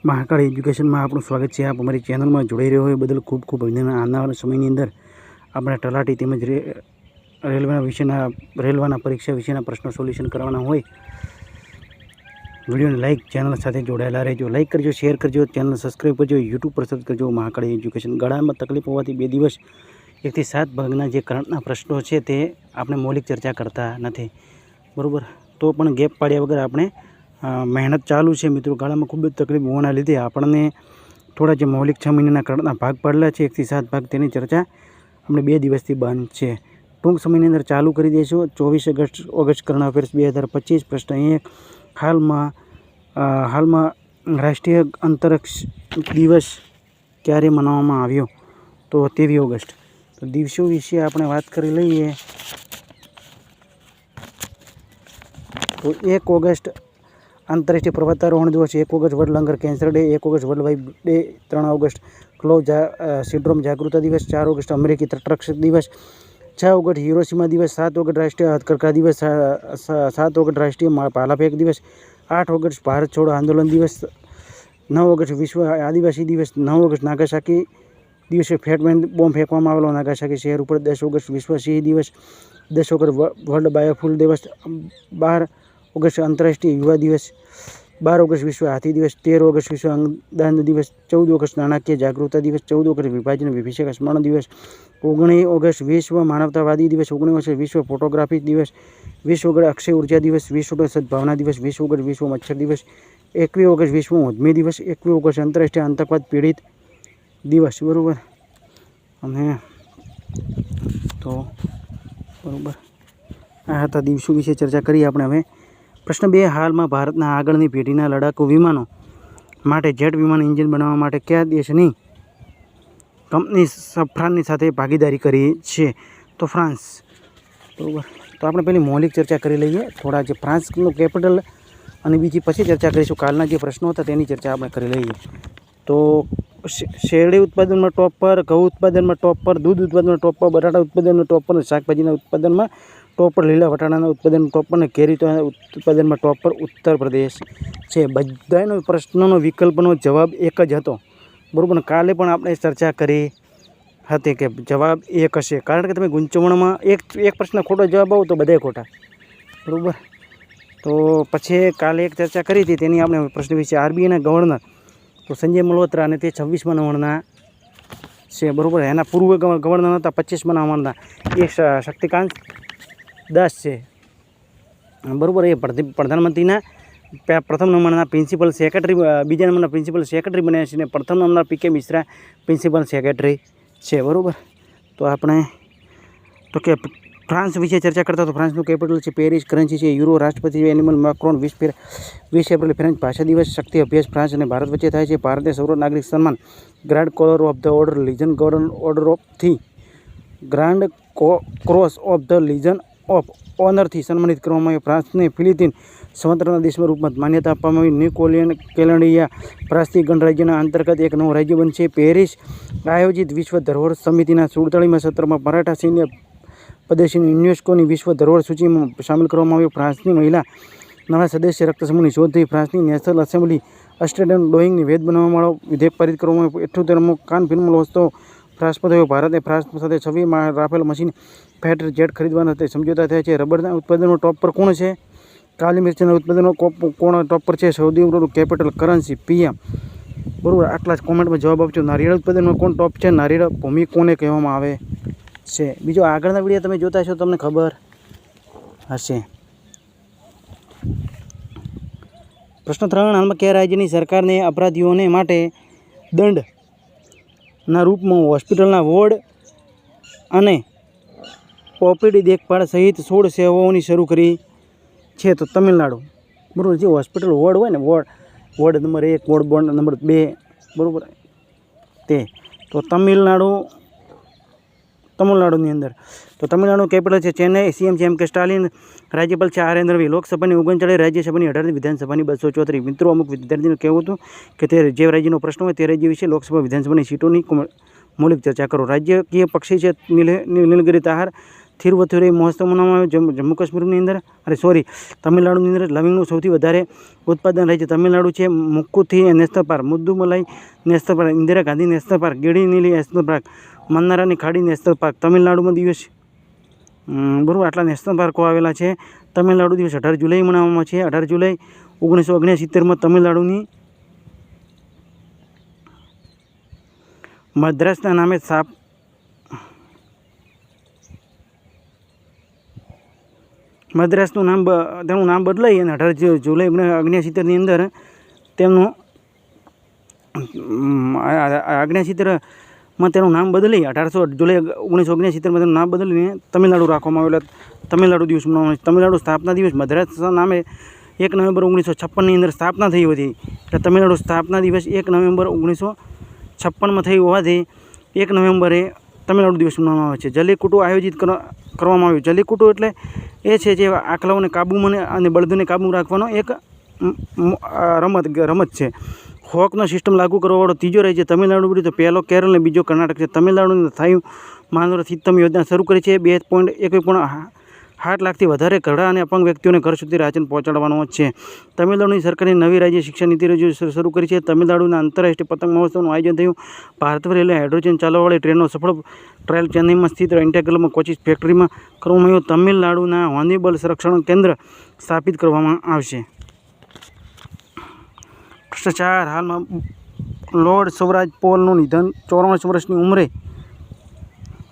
મહાકાળ એજ્યુકેશનમાં આપણું સ્વાગત છે. આપ અમારી ચેનલમાં જોડાઈ રહ્યો હોય બદલ ખૂબ ખૂબ અભિનંદન. આવનારા સમયની અંદર આપણે તલાટી તેમજ રેલવેના પરીક્ષા વિશેના પ્રશ્નો સોલ્યુશન કરવાના હોય. વિડીયોને લાઇક, ચેનલ સાથે જોડાયેલા રહેજો. લાઇક કરજો, શેર કરજો, ચેનલ સબસ્ક્રાઈબ કરજો, યુટ્યુબ પર સબસ્ક્રાઈબ કરજો. મહાકાળ એજ્યુકેશન. ગળામાં તકલીફ હોવાથી 2 દિવસ 1 થી 7 ભાગના જે કરંટના પ્રશ્નો છે તે આપણે મૌલિક ચર્ચા કરતા નથી, બરાબર. તો પણ ગેપ પાડ્યા વગર આપણે મહેનત ચાલુ છે મિત્રો. ગાળામાં ખૂબ જ તકલીફ હોવાના લીધે આપણને થોડા જે મૌલિક 6 મહિનાના કરંટના ભાગ પાડેલા છે 1 થી 7 ભાગ, તેની ચર્ચા આપણે 2 દિવસથી બંધ છે. ટૂંક સમયની અંદર ચાલુ કરી દઈશું. 24 ઓગસ્ટ કરંટ અફેર્સ 2025. પ્રશ્ન 1, હાલમાં રાષ્ટ્રીય અંતરિક્ષ દિવસ ક્યારે મનાવવામાં આવ્યો? તો 23 ઓગસ્ટ. તો દિવસો વિશે આપણે વાત કરી લઈએ તો 1 ઓગસ્ટ આંતરરાષ્ટ્રીય પર્વતારોહણ દિવસ, 1 August world lung cancer day, 1 August world wide day, 3 August clove syndrome જાગૃતતા દિવસ, 4 ઓગસ્ટ અમેરિકી તટરક્ષક દિવસ, 6 ઓગસ્ટ હિરોશિમા દિવસ, 7 ઓગસ્ટ રાષ્ટ્રીય હથકરઘા દિવસ, 7 ઓગસ્ટ રાષ્ટ્રીય ભાલાફેંક દિવસ, 8 ઓગસ્ટ ભારત છોડો આંદોલન દિવસ, 9 ઓગસ્ટ વિશ્વ આદિવાસી દિવસ, 9 ઓગસ્ટ નાગાસાકી દિવસે ફેટમેન બોમ્બ ફેંકવામાં આવેલો નાગાસાકી શહેર ઉપર, 10 ઓગસ્ટ વિશ્વ સિંહ દિવસ, 10 ઓગસ્ટ વર્લ્ડ બાયોફ્યુલ દિવસ, 12 ઓગસ્ટ આંતરરાષ્ટ્રીય યુવા દિવસ, 12 ઓગસ્ટ વિશ્વ હાથી દિવસ, 13 ઓગસ્ટ વિશ્વ અંગદાન દિવસ, 14 ઓગસ્ટ નાણાકીય જાગૃતતા દિવસ, 14 ઓગસ્ટ વિભાજન વિભીષક સ્મરણ દિવસ, 19 ઓગસ્ટ વિશ્વ માનવતાવાદી દિવસ, 19 ઓગસ્ટ વિશ્વ ફોટોગ્રાફી દિવસ, 20 ઓગસ્ટ અક્ષય ઉર્જા દિવસ, 20 ઓગસ્ટ સદભાવના દિવસ, 20 ઓગસ્ટ વિશ્વ મચ્છર દિવસ, 21 ઓગસ્ટ વિશ્વ ઉદ્યમી દિવસ, 21 ઓગસ્ટ આંતરરાષ્ટ્રીય આતંકવાદ પીડિત દિવસ, બરાબર. અને તો બરાબર, આ હતા દિવસો વિશે ચર્ચા કરી આપણે. હવે પ્રશ્ન 2, હાલમાં ભારતના આગળની પેઢીના લડાકુ વિમાનો માટે જેટ વિમાન એન્જિન બનાવવા માટે કયા દેશની કંપની સફ્રાનની સાથે ભાગીદારી કરી છે? તો ફ્રાન્સ, બરાબર. તો આપણે પહેલી મૌલિક ચર્ચા કરી લઈએ. થોડા જે ફ્રાન્સનું કેપિટલ અને બીજી પછી ચર્ચા કરીશું. કાલના જે પ્રશ્નો હતા તેની ચર્ચા આપણે કરી લઈએ. તો શેરડી ઉત્પાદનમાં ટોપ પર, ઘઉં ઉત્પાદનમાં ટોપ પર, દૂધ ઉત્પાદનમાં ટોપ પર, બટાટા ઉત્પાદનમાં ટોપ પર, શાકભાજીના ઉત્પાદનમાં ટોપ પર, લીલા વટાણાના ઉત્પાદનમાં ટોપ પર અને કેરી ઉત્પાદનમાં ટોપ પર ઉત્તર પ્રદેશ છે. બધાનો પ્રશ્નનો વિકલ્પનો જવાબ એક જ હતો, બરાબર. કાલે પણ આપણે ચર્ચા કરી હતી કે જવાબ એક હશે, કારણ કે તમે ગૂંચવણમાં એક પ્રશ્ન ખોટો જવાબ આવો તો બધાય ખોટા, બરાબર. તો પછી કાલે એક ચર્ચા કરી હતી તેની આપણે પ્રશ્ન વિશે. આરબીઆઈના ગવર્નર તો સંજય મલ્હોત્રા અને તે 26મા નંબરના છે, બરાબર. એના પૂર્વ ગવર્નર હતા 25મા નંબરના એ શક્તિકાંત દાસ છે, બરાબર. એ પ્રધાનમંત્રીના પ્રથમ નંબરના પ્રિન્સિપલ સેક્રેટરી, બીજા નંબરના પ્રિન્સિપલ સેક્રેટરી બન્યા છે અને પ્રથમ નંબરના પીકે મિશ્રા પ્રિન્સિપલ સેક્રેટરી છે, બરાબર. તો આપણે તો કે ફ્રાન્સ વિશે ચર્ચા કરતા. તો ફ્રાન્સનું કેપિટલ છે પેરિસ, કરન્સી છે યુરો, રાષ્ટ્રપતિ એનિમલ મેક્રોન, 20 એપ્રિલ ફ્રેન્ચ ભાષા દિવસ, શક્તિ અભ્યાસ ફ્રાન્સ અને ભારત વચ્ચે થાય છે. ભારતે સર્વ નાગરિક સન્માન grand collar of the order legion golden order ઓફથી grand cross of the legion of ઓનરથી સન્માનિત કરવામાં આવ્યો. ફ્રાન્સને ફિલિપિન સ્વતંત્રના દેશમાં રૂપમાં માન્યતા આપવામાં આવી. ન્યૂ કેલેન્ડિયા ફ્રાન્સથી ગણરાજ્યના અંતર્ગત એક નવું રાજ્ય બનશે. પેરિસ આયોજિત વિશ્વ ધરોહર સમિતિના 47મા સત્રમાં મરાઠા સૈન્ય પ્રદેશને યુનેસ્કોની વિશ્વ ધરોહર સૂચિમાં સામેલ કરવામાં આવ્યો. ફ્રાન્સની મહિલા નવા સદસ્ય રક્ત સમૂહની શોધ થઈ. ફ્રાન્સની નેશનલ એસેમ્બલી સ્ટેન્ડર્ડ ડોઈંગની વેદ બનાવવા વાળો વિધેયક પારિત કરવામાં આવ્યો. 78મો કાન ફિલ્મ મહોત્સવ ફ્રાન્સ પર થયો. ભારતે ફ્રાન્સ સાથે 26 રાફેલ મશીન ફાઇટર જેટ ખરીદવાના સમજૂતા થયા છે. રબરના ઉત્પાદનમાં ટોપ પર કોણ છે? કાલી મિર્ચના ઉત્પાદનમાં કોણ ટોપ પર છે? સૌદી કેપિટલ કરન્સી PM, બરાબર. આટલા જ કોમેન્ટમાં જવાબ આપજો. નારિયેળ ઉત્પાદનમાં કોણ ટોપ છે? નારિયેળ ભૂમિ કોને કહેવામાં આવે છે? બીજો આગળના વિડીયો તમે જોતા હશો તમને ખબર હશે. પ્રશ્ન 3, હાલમાં કયા રાજ્યની સરકારને અપરાધીઓને માટે દંડના રૂપમાં હોસ્પિટલના વોર્ડ અને ઓપીડી દેખભાળ સહિત 16 સેવાઓની શરૂ કરી છે? તો તમિલનાડુ, બરાબર. જે હોસ્પિટલ વોર્ડ હોય ને, વોર્ડ નંબર 1, વોર્ડ નંબર 2, બરાબર, તે તો તમિલનાડુની અંદર. તો તમિલનાડુનું કેપિટલ છે ચેન્નઈ, CM છે M.K. સ્ટાલિન, રાજ્યપાલ છે R. N. રવિ, લોકસભાની 39, રાજ્યસભાની 18, વિધાનસભાની 234. મિત્રો, અમુક વિદ્યાર્થીઓને કહેવું હતું કે તે જે રાજ્યનો પ્રશ્ન હોય તે રાજ્ય વિશે લોકસભા વિધાનસભાની સીટોની મૌલિક ચર્ચા કરો. રાજકીય પક્ષી છે નીલગિરી તાહાર, થિરુવથુરઈ મહોત્સવ મનાવવામાં આવ્યો। જમ્મુ કાશ્મીરની અંદર તમિલનાડુની અંદર લવિંગનું સૌથી વધારે ઉત્પાદન રહે છે તમિલનાડુ છે। Mukurthi national park, Mudumalai national park, Indira Gandhi national park, ગિડીનીલી નેશનલ પાર્ક, મન્નારાની ખાડી નેશનલ પાર્ક, તમિલનાડુમાં દિવસ બરાબર આટલા નેશનલ પાર્કો આવેલા છે। તમિલનાડુ દિવસ 18 જુલાઈ મનાવવામાં છે। 18 જુલાઈ 1969માં તમિલનાડુની મદ્રાસના નામે મદ્રાસનું તેનું નામ બદલાઈ અને 18 જુલાઈ 1969ની અંદર તેમનું 1969માં તેનું નામ બદલી 18 જુલાઈ 1969માં તેનું નામ બદલીને તમિલનાડુ રાખવામાં આવેલા। તમિલનાડુ દિવસ મનાવવામાં આવે। તમિલનાડુ સ્થાપના દિવસ મદ્રાસના નામે 1 નવેમ્બર 1956ની અંદર સ્થાપના થઈ હતી એટલે તમિલનાડુ સ્થાપના દિવસ 1 નવેમ્બર 1956માં થઈ હોવાથી 1 નવેમ્બરે તમિલનાડુ દિવસ મનાવવામાં આવે છે। જલ્લીકટ્ટુ આયોજિત કરવામાં આવ્યું। જલ્લીકટ્ટુ એટલે એ છે જે આંકલાઓને કાબૂમાં અને બળદોને કાબૂમાં રાખવાનો એક રમત છે। હોકનો સિસ્ટમ લાગુ કરવાવાળો ત્રીજો રાજ્ય તમિલનાડુ બન્યું તો પહેલો કેરળ અને બીજો કર્ણાટક છે। તમિલનાડુની સ્થાયી માનવ હિતમ યોજના શરૂ કરી છે। 2.8 લાખથી વધારે ઘરડા અને અપંગ વ્યક્તિઓને ઘર સુધી રાશન પહોંચાડવાનો છે। તમિલનાડુની સરકારની નવી રાજ્ય શિક્ષા નીતિ શરૂ કરી છે। તમિલનાડુના આંતરરાષ્ટ્રીય પતંગ મહોત્સવનું આયોજન થયું। ભારત રેલવે હાઇડ્રોજન ચાલવાવાળી ટ્રેનનો સફળ ટ્રાયલ ચેન્નઈમાં સ્થિત ઇન્ટેગ્રલમાં કોચિસ ફેક્ટરીમાં કરવામાં આવ્યો। તમિલનાડુના હોર્નબિલ સંરક્ષણ કેન્દ્ર સ્થાપિત કરવામાં આવશે। ભ્રષ્ટાચાર હાલમાં લોર્ડ સ્વરાજ પોલનું નિધન 84 વર્ષની ઉંમરે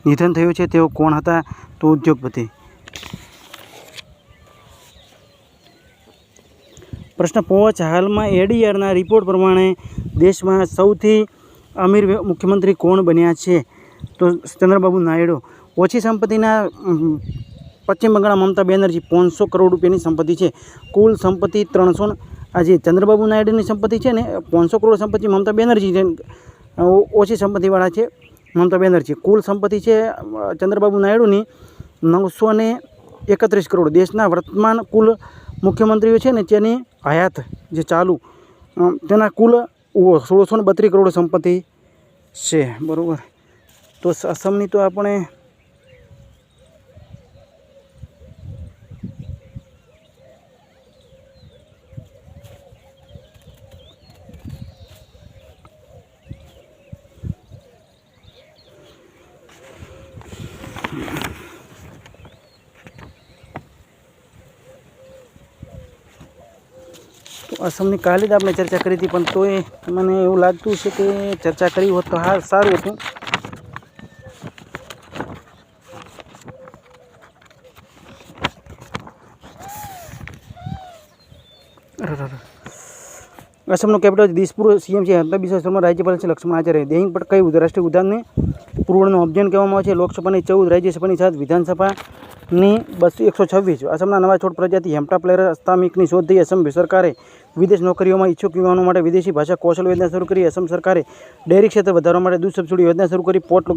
નિધન થયું છે। તેઓ કોણ હતા? તો ઉદ્યોગપતિ। પ્રશ્ન 5 હાલમાં એડીઆરના રિપોર્ટ પ્રમાણે દેશમાં સૌથી અમીર મુખ્યમંત્રી કોણ બન્યા છે? તો ચંદ્રબાબુ નાયડુ। ઓછી સંપત્તિના પશ્ચિમ બંગાળના મમતા બેનર્જી 500 કરોડ રૂપિયાની સંપત્તિ છે। કુલ સંપત્તિ 300 આજે ચંદ્રબાબુ નાયડુની સંપત્તિ છે ને 500 કરોડ સંપત્તિ મમતા બેનર્જી છે ઓછી સંપત્તિવાળા છે મમતા બેનર્જી। કુલ સંપત્તિ છે ચંદ્રબાબુ નાયડુની 931 કરોડ। દેશના વર્તમાન કુલ મુખ્યમંત્રીઓ છે ને તેની હયાત જે ચાલુ તેના કુલ 1632 કરોડ સંપત્તિ છે બરાબર। તો અસમની તો આપણે અસમની કાલે જ આપણે ચર્ચા કરી હતી પણ તોય મને એવું લાગતું છે કે ચર્ચા કરી હોત તો હા સારું હતું। અસમનું કેપિટલ દિસપુર। સીએમ છે હિમંતા બિસ્વા શર્મા। રાજ્યપાલ છે લક્ષ્મણ આચાર્ય। દેહિંગ પટકાઈ રાષ્ટ્રીય ઉદ્યાનને પૂર્વનું અભિયાન કહેવામાં આવે છે। લોકસભાની 14 રાજ્યસભાની 7 વિધાનસભાની 126। અસમના નવા છોડ પ્રજાતિ હેમ્ટાપ્લેરસ અસ્તામિકની શોધ થઈ। અસમ સરકારે વિદેશ નોકરીઓમાં ઈચ્છુક યુવાનો માટે વિદેશી ભાષા કૌશલ યોજના શરૂ કરી। અસમ સરકારે ડેરી ક્ષેત્ર વધારવા માટે દૂધ સબસિડી યોજના શરૂ કરી। પોર્ટ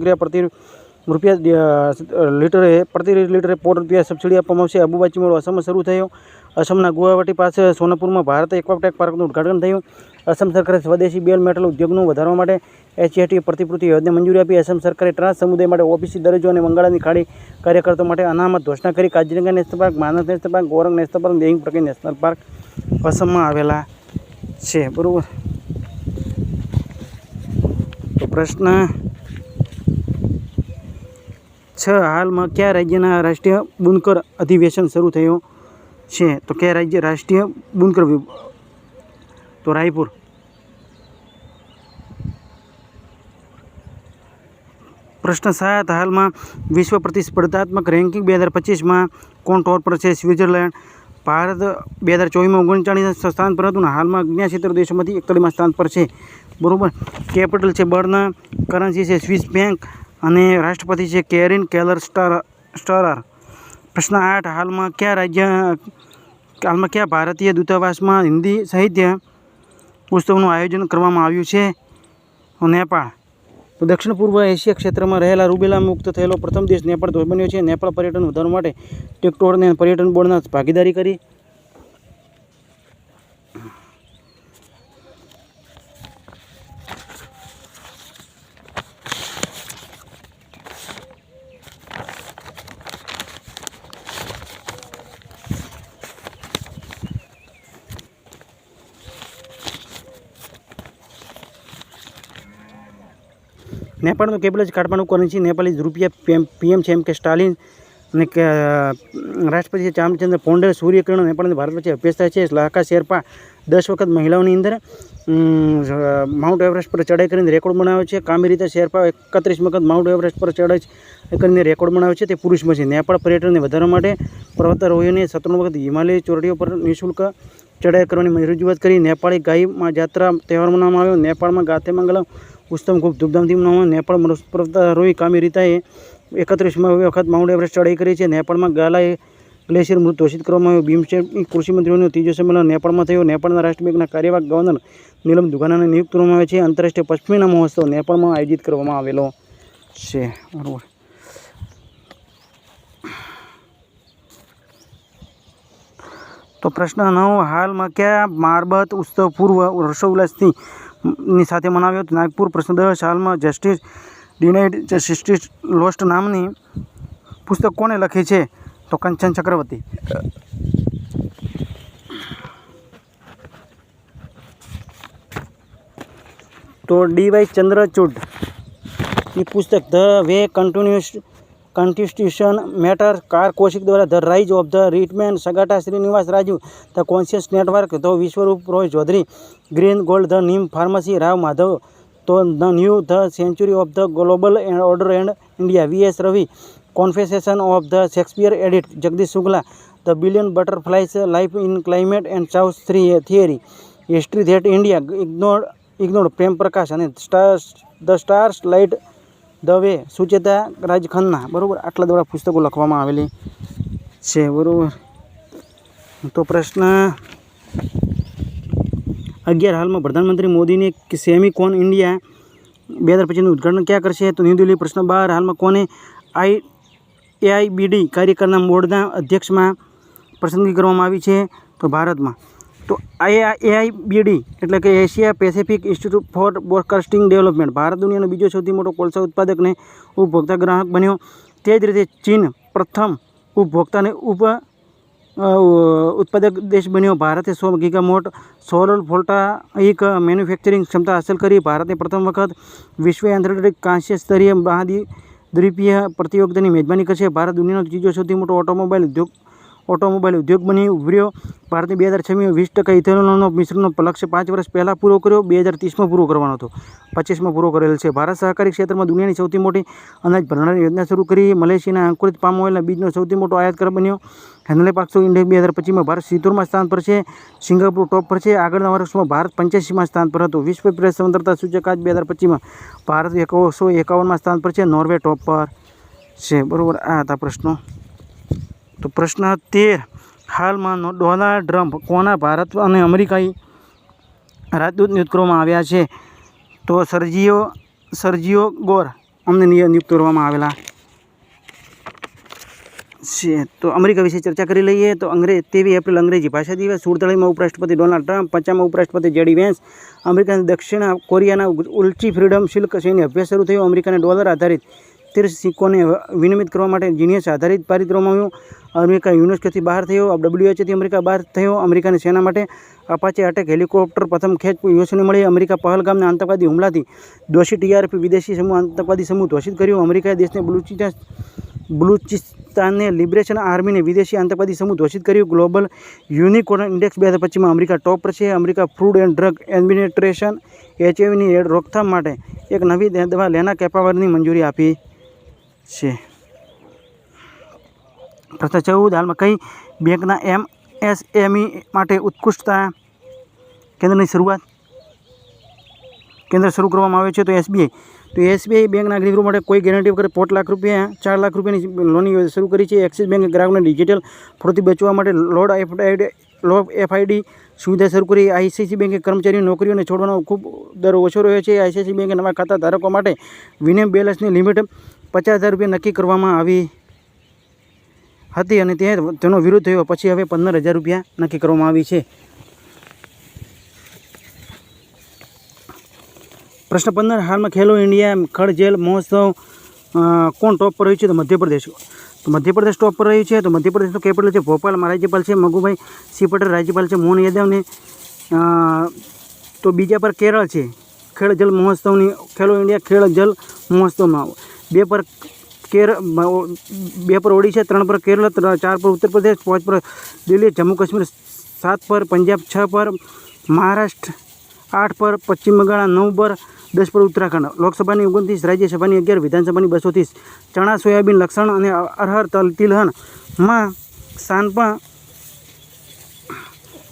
પ્રતિ લીટરે પોર્ટ રૂપિયા સબસિડી આપવામાં આવશે। અંબુબાચી મેળો અસમમાં શરૂ થયો। અસમના ગુવાહાટી પાસે સોનપુરમાં ભારત એક્વાટેક પાર્કનું ઉદ્ઘાટન થયું। અસમ સરકારે સ્વદેશી બેલ મેટલ ઉદ્યોગનું વધારવા માટે એચએટી પ્રતિપૂર્તિ યોજના મંજૂરી આપી। અસમ સરકારે ટ્રાન્સ સમુદાય માટે ઓબીસી દરજ્જો અને બંગાળની ખાડી કાર્યકર્તાઓ માટે અનામત ઘોષણા કરી। Kaziranga national park, Manas national park, ગોરંગ national park, Dehing Patkai national park અસમમાં આવેલા છે બરાબર। તો પ્રશ્ન 6 હાલમાં કયા રાજ્યના રાષ્ટ્રીય બુનકર અધિવેશન શરૂ થયો છે? તો કયા રાજ્ય રાષ્ટ્રીય બુનકર? તો રાયપુર। પ્રશ્ન 7 હાલમાં વિશ્વ પ્રતિસ્પર્ધાત્મક રેન્કિંગ 2025માં કોણ ટોપ પર છે? સ્વિટ્ઝરલેન્ડ। ભારત 2024માં 39 સ્થાન પર હતું ને હાલમાં 79 દેશોમાંથી 41 સ્થાન પર છે બરાબર। કેપિટલ છે બર્ન, કરન્સી છે સ્વિસ બેંક અને રાષ્ટ્રપતિ છે કેરિન કેલર સ્ટારર। પ્રશ્ન 8 હાલમાં કયા ભારતીય દૂતાવાસમાં હિન્દી સાહિત્ય ઉત્સવનું આયોજન કરવામાં આવ્યું છે? નેપાળ। તો દક્ષિણ પૂર્વ એશિયા ક્ષેત્રમાં રહેલા રૂબેલા મુક્ત થયેલો પ્રથમ દેશ નેપાળ બન્યો છે। નેપાળ પર્યટન વધારવા માટે ટિકટોક અને પર્યટન બોર્ડના ભાગીદારી કરી। नेपाळનું કેપિટલ છે કાઠમાંડુ, કરન્સી નેપાળી રૂપિયા, PM છે MK સ્ટાલિન અને રાષ્ટ્રપતિ છે ચામચંદ્ર પોંડેલ, સૂર્યકિરણ નેપાળ અને ભારત વચ્ચે અભ્યાસ થાય છે. લાકા શેરપા 10 વખત મહિલાઓની અંદર માઉન્ટ એવરેસ્ટ પર ચડાઈ કરીને રેકોર્ડ બનાવ્યો છે. કામિરીતા શેરપા 31 વખત માઉન્ટ એવરેસ્ટ પર ચડાઈ કરીને રેકોર્ડ બનાવ્યો છે, તે પુરુષમાં છે. નેપાળ પર્યટનને વધારવા માટે પર્વતારોહીઓને 57 વખત હિમાલય ચોટીઓ પર નિઃશુલ્ક ચડાઈ કરવાની રજૂઆત કરી. નેપાળી ગાય જાત્રા તહેવાર મનાવવામાં આવ્યો. નેપાળમાં ગાથેમંગલમ ઉત્સવ ખૂબ ધૂમધામથી મનાવવામાં. નેપાળ પર્વતારોહી કામિરીતાએ 31 વખત માઉન્ટ એવરેસ્ટ ચડાઈ કરી છે. નેપાળમાં ગાલા ગ્લેશિયર મૃત ઘોષિત કરવામાં આવ્યો. બિમસ્ટેક કૃષિ મંત્રીઓનો ત્રીજો સંમેલન નેપાળમાં થયો. નેપાળના રાષ્ટ્ર બેંકના કાર્યવાહક ગવર્નર નીલમ દુગાનાને નિયુક્ત કરવામાં આવે છે. આંતરરાષ્ટ્રીય પશ્મિના મહોત્સવ નેપાળમાં આયોજિત કરવામાં આવેલો છે. બરાબર. તો પ્રશ્ન 9, હાલમાં કયા મારબત ઉત્સવ પૂર્વ હર્ષોલ્લાસની સાથે મનાવ્યો? નાગપુર. પ્રશ્ન 10, હાલમાં જસ્ટિસ ડિનાઇડ જસ્ટિસ લોસ્ટ નામની પુસ્તક કોને લખી છે? તો કંચન ચક્રવર્તી. તો DY ચંદ્રચૂડની પુસ્તક ધ વે કોન્સ્ટિટ્યુશન મેટર, કાર કૌશિક દ્વારા ધ રાઇઝ ઓફ ધ રિટમેન, સગાટા Srinivas Raju the conscious network, the Vishwaroop Roy Chaudhary green gold, the neem pharmacy Rao Madhav, તો the new the century of the global order and India VS Ravi, confession of the Shakespeare edit Jagdish Shukla, the billion butterflies life in climate and chaos theory, history that India ignored Prem Prakash અને the stars light the way Sucheta રાજ ખન્ના. બરાબર. આટલા દ્વારા પુસ્તકો લખવામાં આવેલી છે. બરાબર. તો પ્રશ્ન 11, હાલમાં પ્રધાનમંત્રી મોદીને સેમિકોન ઇન્ડિયા 2025નું ઉદ્ઘાટન ક્યાં કરશે? તો ન્યૂ દિલ્હી. પ્રશ્ન 12, હાલમાં કોને AIBD કાર્યકરના બોર્ડના અધ્યક્ષમાં પસંદગી કરવામાં આવી છે? તો ભારતમાં. તો AIBD એટલે કે Asia Pacific Institute for Broadcasting Development. Bharat દુનિયાનો બીજો સૌથી મોટો કોલસા ઉત્પાદક અને ઉપભોક્તા ગ્રાહક બન્યો. તે જ રીતે ચીન પ્રથમ ઉપભોક્તા અને ઉત્પાદક દેશ બન્યો. ભારતે 100 ગીગાવોટ સોલર ફોટોવોલ્ટાઇક મેન્યુફેક્ચરિંગ ક્ષમતા હાંસલ કરી. ભારતે પ્રથમ વખત વિશ્વ આંતરરાષ્ટ્રીય કાંસ્ય સ્તરીય મહાદ્વીપીય પ્રતિયોગિતાની મેજબાની કરશે. ભારત દુનિયાનો ત્રીજો સૌથી મોટો ઓટોમોબાઈલ ઉદ્યોગ બની ઉભર્યો. ભારતે 2026માં 20% ઇથેનોલનો મિશ્રણનો લક્ષ્ય 5 વર્ષ પહેલાં પૂરો કર્યો. 2030માં પૂરો કરવાનો હતો, 25માં પૂરો કરેલ છે. ભારત સહકારી ક્ષેત્રમાં દુનિયાની સૌથી મોટી અનાજ ભંડારની યોજના શરૂ કરી. મલેશિયાના અંકુરિત પામ ઓઇલના બીજનો સૌથી મોટો આયાતકાર બન્યો. હેન્ડલે પાકસો ઇન્ડેક્સ 2025માં ભારત 70માં સ્થાન પર છે. સિંગાપુર ટોપ પર છે. આગળના વર્ષમાં ભારત 85માં સ્થાન પર હતું. વિશ્વ પ્રેસ સ્વતંત્રતા સૂચકાંક 2025માં ભારત 151માં સ્થાન પર છે. નોર્વે ટોપ પર છે. બરાબર. આ હતા પ્રશ્નો. તો પ્રશ્ન 13, હાલમાં ડોનાલ્ડ ટ્રમ્પ કોના ભારત અને અમેરિકાઈ રાજદૂત નિયુક્ત કરવામાં આવ્યા છે? તો સર્જિયો ગોર અમને નિયુક્ત કરવામાં આવેલા છે. તો અમેરિકા વિશે ચર્ચા કરી લઈએ. તો 23 એપ્રિલ અંગ્રેજી ભાષા દિવસ. 47માં ઉપરાષ્ટ્રપતિ ડોનાલ્ડ ટ્રમ્પ. 50માં ઉપરાષ્ટ્રપતિ JD વેન્સ. અમેરિકાના દક્ષિણ કોરિયાના ઉલ્ચી ફ્રીડમ શિલ્ક સૈન્ય અભ્યાસ શરૂ થયો. અમેરિકાને ડોલર આધારિત તીર્થ સિક્કોને વિનિમય કરવા માટે જીનિયસ આધારિત પારિત કરવામાં આવ્યું. અમેરિકા યુનેસ્કોથી બહાર થયો. WHOથી અમેરિકા બહાર થયો. અમેરિકાની સેના માટે અપાચે અટેક હેલિકોપ્ટર પ્રથમ ખેંચ યુએસને મળી. અમેરિકા પહલગામના આતંકવાદી હુમલાથી દોષી TRP વિદેશી સમૂહ આતંકવાદી સમૂહ ઘોષિત કર્યું. અમેરિકાએ દેશને બલુચિસ્તાનને લિબરેશન આર્મીને વિદેશી આતંકવાદી સમૂહ ઘોષિત કર્યું. ગ્લોબલ યુનિકોર્ન ઇન્ડેક્સ 2025માં અમેરિકા ટોપ પર છે. America food and drug administration HIVની રોકથામ માટે એક નવી દવા લેનાકેપાવરની મંજૂરી આપી છે. પ્રશ્ન 14, હાલમાં કઈ બેંકના MSME માટે ઉત્કૃષ્ટતા કેન્દ્રની કેન્દ્ર શરૂ કરવામાં આવ્યો છે? તો SBI. તો SBI બેંક નાગરિકો માટે કોઈ ગેરંટી વગર 4 લાખ રૂપિયાની લોનની શરૂ કરી છે. એક્સિસ બેંકે ગ્રાહકોને ડિજિટલ ફ્રોડથી બચવા માટે લો FID સુવિધા શરૂ કરી. ICICI બેંકે કર્મચારીઓની નોકરીઓને છોડવાનો ખૂબ દર ઓછો રહ્યો છે. ICICI બેંકે નવા ખાતા ધારકો માટે વિનિમય બેલેન્સની લિમિટ 50,000 રૂપિયા નક્કી કરવામાં આવી હતી અને તેનો વિરોધ થયો. પછી હવે 15,000 રૂપિયા નક્કી કરવામાં આવી છે. પ્રશ્ન 15, હાલમાં ખેલો ઇન્ડિયા ખડ જેલ મહોત્સવ કોણ ટોપ પર રહ્યું છે? તો મધ્યપ્રદેશ. તો મધ્યપ્રદેશ ટોપ પર રહ્યું છે. તો મધ્યપ્રદેશનું કેપિટલ છે ભોપાલમાં. રાજ્યપાલ છે મગુભાઈ સી પટેલ. રાજ્યપાલ છે મોહન યાદવને. તો બીજા પર કેરળ છે. ખેલો ઇન્ડિયા ખેલ જલ મહોત્સવમાં 2 પર 2 પર ઓડિશા, 3 પર કેરળ, 4 પર ઉત્તર પ્રદેશ, 5 પર દિલ્હી, જમ્મુ કાશ્મીર, 7 પર પંજાબ, 6 પર મહારાષ્ટ્ર, 8 પર પશ્ચિમ બંગાળ, 9 પર 10 પર ઉત્તરાખંડ. લોકસભાની 29, રાજ્યસભાની 11, વિધાનસભાની 230. ચણા, સોયાબીન, લસણ અને અરહર તિલહનમાં સાનપા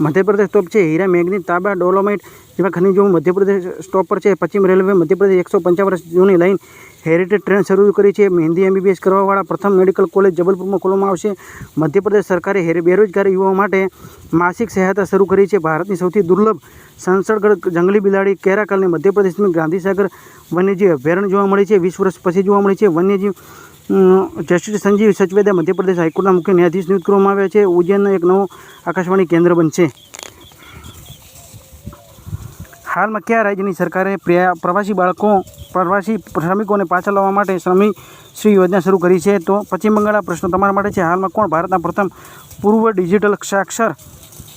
મધ્યપ્રદેશ ટોપ છે. હીરા, મેંગનીઝ, તાંબા, ડોલોમાઇટ જેવા ખનિજો મધ્યપ્રદેશ ટોપ પર છે. પશ્ચિમ રેલવે મધ્યપ્રદેશ 155 વર્ષ જૂની લાઇન હેરિટેજ ટ્રેન શરૂ કરી છે. હિન્દી MBBS કરવાવાળા પ્રથમ મેડિકલ કોલેજ જબલપુરમાં ખોલવામાં આવશે. મધ્યપ્રદેશ સરકારે બેરોજગાર યુવાનો માટે માસિક સહાયતા શરૂ કરી છે. ભારતની સૌથી દુર્લભ સંસળગઢ જંગલી બિલાડી કેરાકલને મધ્યપ્રદેશની ગાંધીસાગર વન્યજીવ અભયારણ્ય જોવા મળી છે. 20 વર્ષ પછી જોવા મળી છે. વન્યજીવ જસ્ટિસ સંજીવ સચવેદા મધ્યપ્રદેશ હાઈકોર્ટના મુખ્ય ન્યાયાધીશ નિયુક્ત કરવામાં આવ્યા છે. ઉજ્જૈનનો એક નવો આકાશવાણી કેન્દ્ર બનશે. હાલમાં કયા રાજ્યની સરકારે પ્રવાસી શ્રમિકોને પાછા લાવવા માટે શ્રમી યોજના શરૂ કરી છે? તો પશ્ચિમ બંગાળ. પ્રશ્નો તમારા માટે છે. હાલમાં કોણ ભારતના પ્રથમ પૂર્વ ડિજિટલ સાક્ષર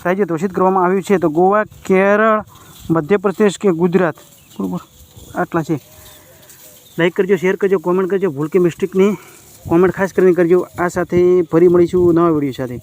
રાજ્ય ઘોષિત કરવામાં આવ્યું છે? તો ગોવા, કેરળ, મધ્યપ્રદેશ કે ગુજરાત? બરાબર, આટલા છે. લાઈક કરજો, શેર કરજો, કોમેન્ટ કરજો. ભૂલ કે મિસ્ટેકની કોમેન્ટ ખાસ કરીને કરજો. આ સાથે ફરી મળીશું નવા વિડીયો સાથે.